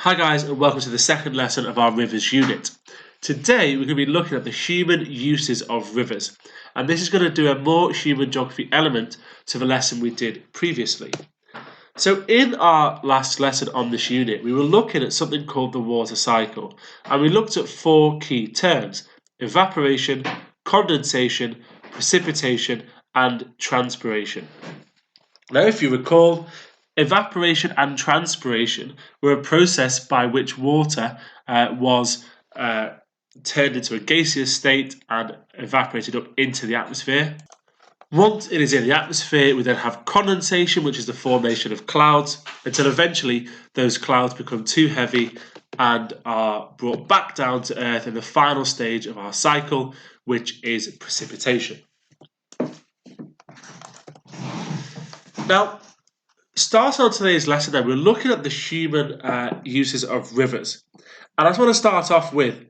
Hi guys, and welcome to the second lesson of our rivers unit. Today we're going to be looking at the human uses of rivers, and this is going to do a more human geography element to the lesson we did previously. So in our last lesson on this unit, we were looking at something called the water cycle, and we looked at four key terms: evaporation, condensation, precipitation, and transpiration. Now, if you recall, evaporation and transpiration were a process by which water was turned into a gaseous state and evaporated up into the atmosphere. Once it is in the atmosphere, we then have condensation, which is the formation of clouds, until eventually those clouds become too heavy and are brought back down to Earth in the final stage of our cycle, which is precipitation. Now, starting on today's lesson, then, we're looking at the human uses of rivers. And I just want to start off with,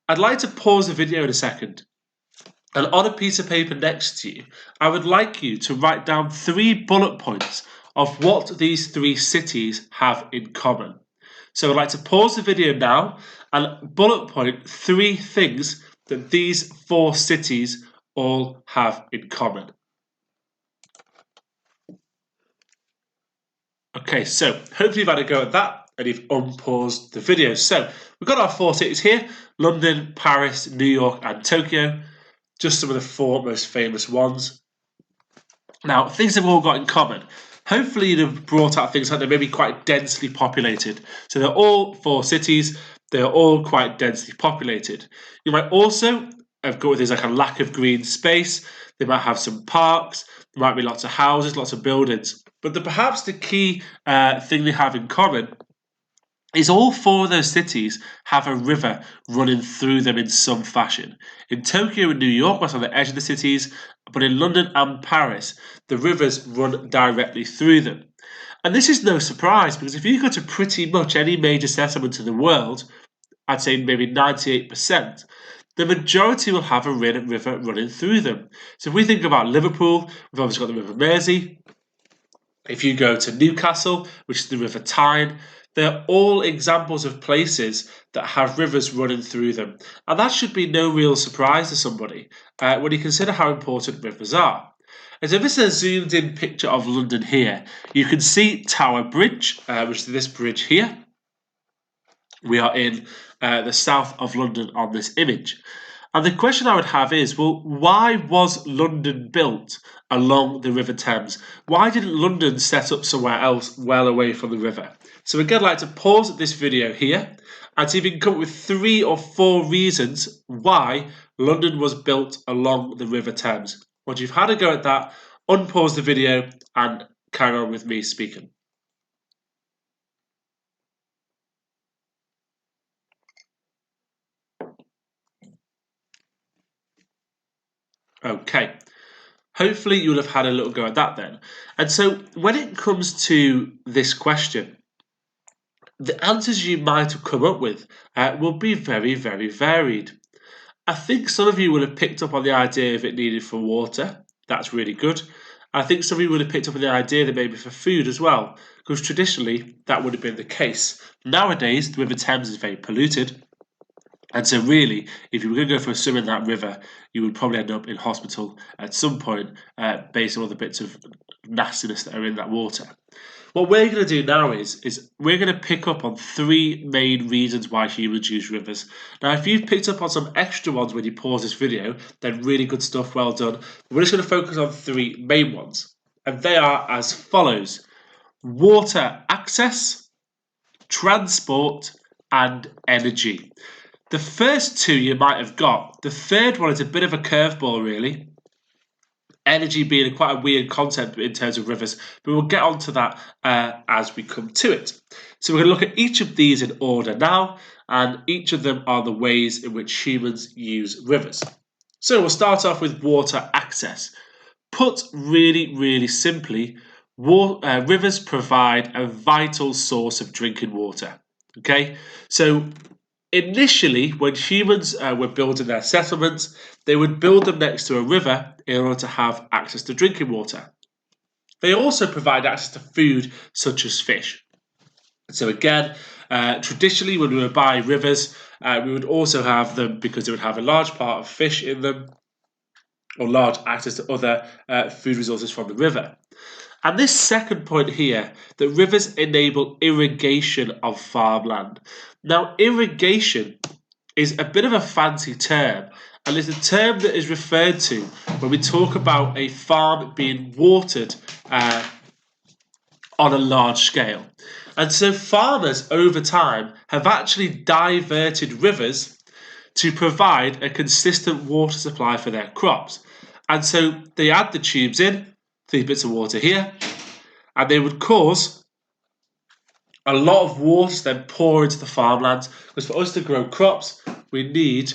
I'd like to pause the video in a second. And on a piece of paper next to you, I would like you to write down 3 bullet points of what these 3 cities have in common. So I'd like to pause the video now and bullet point 3 things that these 4 cities all have in common. Okay, so hopefully you've had a go at that and you've unpaused the video. So we've got our 4 cities here: London, Paris, New York, and Tokyo. Just some of the 4 most famous ones. Now, things they've all got in common. Hopefully you'd have brought out things like they're maybe quite densely populated. So they're all 4 cities, they're all quite densely populated. You might also have got things like a lack of green space. They might have some parks, there might be lots of houses, lots of buildings. But perhaps the key thing they have in common is all 4 of those cities have a river running through them in some fashion. In Tokyo and New York, that's on the edge of the cities, but in London and Paris, the rivers run directly through them. And this is no surprise, because if you go to pretty much any major settlement in the world, I'd say maybe 98%, the majority will have a river running through them. So if we think about Liverpool, we've obviously got the River Mersey. If you go to Newcastle, which is the River Tyne, they're all examples of places that have rivers running through them. And that should be no real surprise to somebody when you consider how important rivers are. And so this is a zoomed in picture of London here. You can see Tower Bridge, which is this bridge here. We are in the south of London on this image. And the question I would have is, well, why was London built along the River Thames? Why didn't London set up somewhere else well away from the river? So again, I'd like to pause this video here and see if you can come up with 3 or 4 reasons why London was built along the River Thames. Once you've had a go at that, unpause the video and carry on with me speaking. Okay, hopefully you'll have had a little go at that then. And so when it comes to this question, the answers you might have come up with will be very, very varied. I think some of you will have picked up on the idea of it needed for water. That's really good. I think some of you would have picked up on the idea that maybe for food as well, because traditionally that would have been the case. Nowadays, the River Thames is very polluted. And so really, if you were going to go for a swim in that river, you would probably end up in hospital at some point based on all the bits of nastiness that are in that water. What we're going to do now is we're going to pick up on 3 main reasons why humans use rivers. Now, if you've picked up on some extra ones when you pause this video, then really good stuff, well done. We're just going to focus on 3 main ones. And they are as follows: water access, transport, and energy. The first 2 you might have got. The third one is a bit of a curveball, really. Energy being quite a weird concept in terms of rivers, but we'll get onto that as we come to it. So we're going to look at each of these in order now, and each of them are the ways in which humans use rivers. So we'll start off with water access. Put really, really simply, rivers provide a vital source of drinking water. Okay, so initially, when humans were building their settlements, they would build them next to a river in order to have access to drinking water. They also provide access to food such as fish. So again, Traditionally, when we would buy rivers, we would also have them because they would have a large part of fish in them or large access to other food resources from the river. And this second point here, that rivers enable irrigation of farmland. Now, irrigation is a bit of a fancy term, and it's a term that is referred to when we talk about a farm being watered on a large scale. And so farmers over time have actually diverted rivers to provide a consistent water supply for their crops. And so they add the tubes in, 3 bits of water here, and they would cause a lot of water to then pour into the farmlands, because for us to grow crops, we need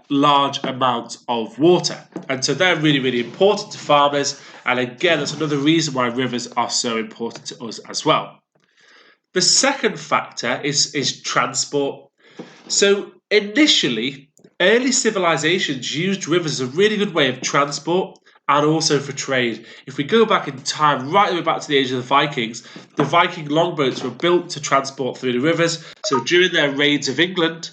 large amounts of water. And so they're really, really important to farmers. And again, that's another reason why rivers are so important to us as well. The second factor is transport. So initially, early civilizations used rivers as a really good way of transport and also for trade. If we go back in time, right the way back to the age of the Vikings, the Viking longboats were built to transport through the rivers. So during their raids of England,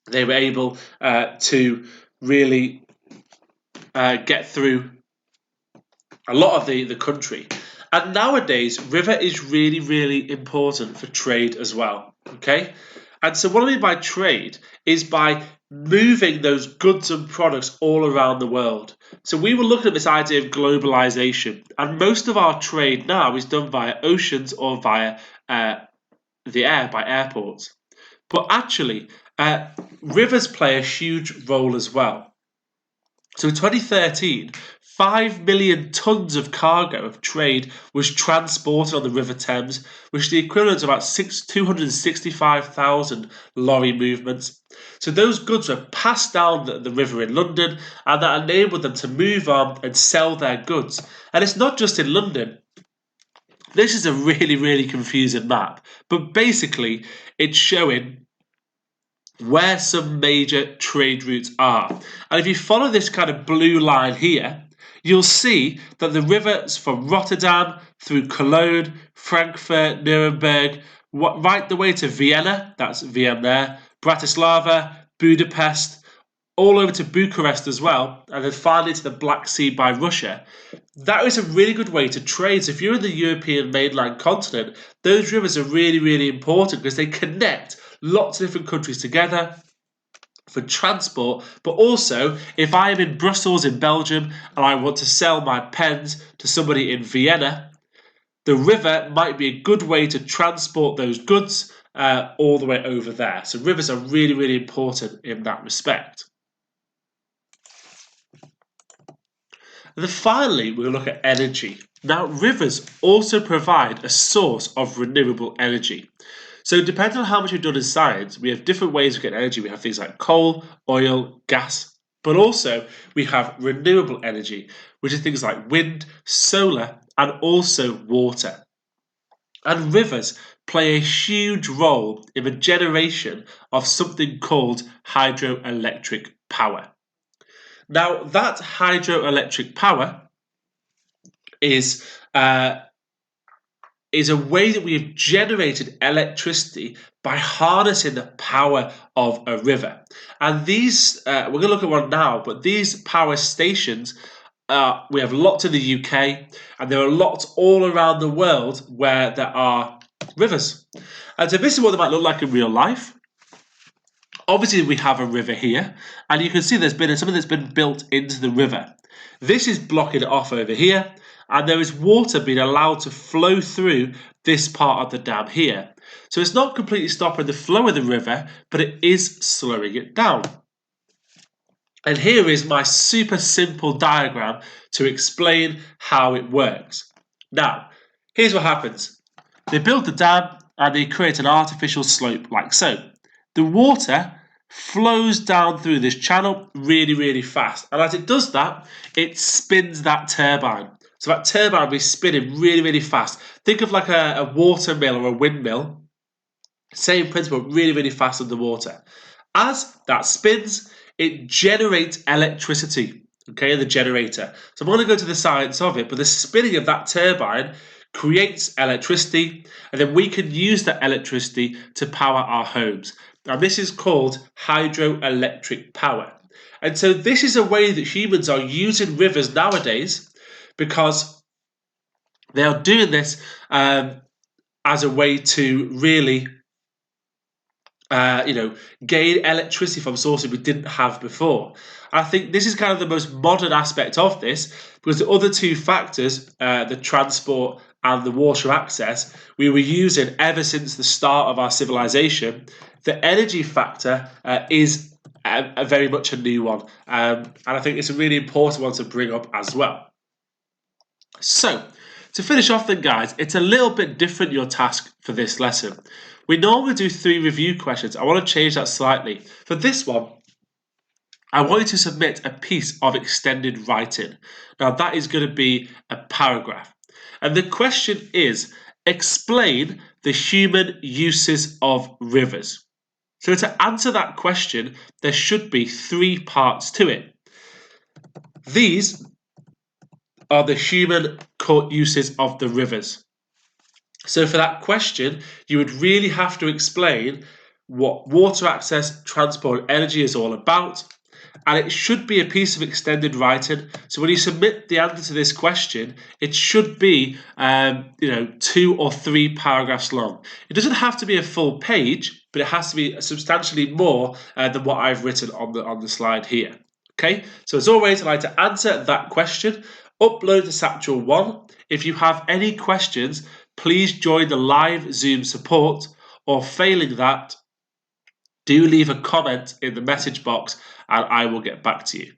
they were able to really get through a lot of the country. And nowadays, river is really, really important for trade as well, okay? And so what I mean by trade is by moving those goods and products all around the world. So we were looking at this idea of globalization, and most of our trade now is done via oceans or via the air, by airports. But actually, rivers play a huge role as well. So in 2013, 5 million tonnes of cargo of trade was transported on the River Thames, which is the equivalent of about 265,000 lorry movements. So those goods were passed down the river in London, and that enabled them to move on and sell their goods. And it's not just in London. This is a really, really confusing map, but basically it's showing where some major trade routes are. And if you follow this kind of blue line here, you'll see that the rivers from Rotterdam through Cologne, Frankfurt, Nuremberg, right the way to Vienna, that's Vienna there, Bratislava, Budapest, all over to Bucharest as well, and then finally to the Black Sea by Russia. That is a really good way to trade. So if you're in the European mainland continent, those rivers are really, really important because they connect lots of different countries together for transport. But also, if I am in Brussels in Belgium and I want to sell my pens to somebody in Vienna, the river might be a good way to transport those goods all the way over there. So rivers are really, really important in that respect. And then finally, we'll look at energy. Now, rivers also provide a source of renewable energy. So depending on how much you've done in science, we have different ways of getting energy. We have things like coal, oil, gas, but also we have renewable energy, which is things like wind, solar, and also water. And rivers play a huge role in the generation of something called hydroelectric power. Now, that hydroelectric power is a way that we have generated electricity by harnessing the power of a river. And these, we're going to look at one now, but these power stations, we have lots in the UK, and there are lots all around the world where there are rivers. And so this is what they might look like in real life. Obviously, we have a river here, and you can see there's been something that's been built into the river. This is blocking it off over here, and there is water being allowed to flow through this part of the dam here. So it's not completely stopping the flow of the river, but it is slowing it down. And here is my super simple diagram to explain how it works. Now, here's what happens. They build the dam and they create an artificial slope like so. The water flows down through this channel really, really fast. And as it does that, it spins that turbine. So that turbine will be spinning really, really fast. Think of like a water mill or a windmill. Same principle, really, really fast underwater. As that spins, it generates electricity, okay, the generator. So I'm going to go to the science of it, but the spinning of that turbine creates electricity, and then we can use that electricity to power our homes. Now, this is called hydroelectric power. And so this is a way that humans are using rivers nowadays because they are doing this as a way to really gain electricity from sources we didn't have before. I think this is kind of the most modern aspect of this because the other two factors, the transport and the water access, we were using ever since the start of our civilization. The energy factor is a very much a new one, and I think it's a really important one to bring up as well. So, to finish off then guys, it's a little bit different your task for this lesson. We normally do 3 review questions. I want to change that slightly. For this one, I want you to submit a piece of extended writing. Now that is going to be a paragraph. And the question is, explain the human uses of rivers. So to answer that question, there should be 3 parts to it. These are the human uses of the rivers. So for that question, you would really have to explain what water access, transport, and energy is all about. And it should be a piece of extended writing. So when you submit the answer to this question, it should be 2 or 3 paragraphs long. It doesn't have to be a full page, but it has to be substantially more than what I've written on the slide here. Okay, so as always, I'd like to answer that question. Upload to Satchel 1. If you have any questions, please join the live Zoom support, or failing that, do leave a comment in the message box and I will get back to you.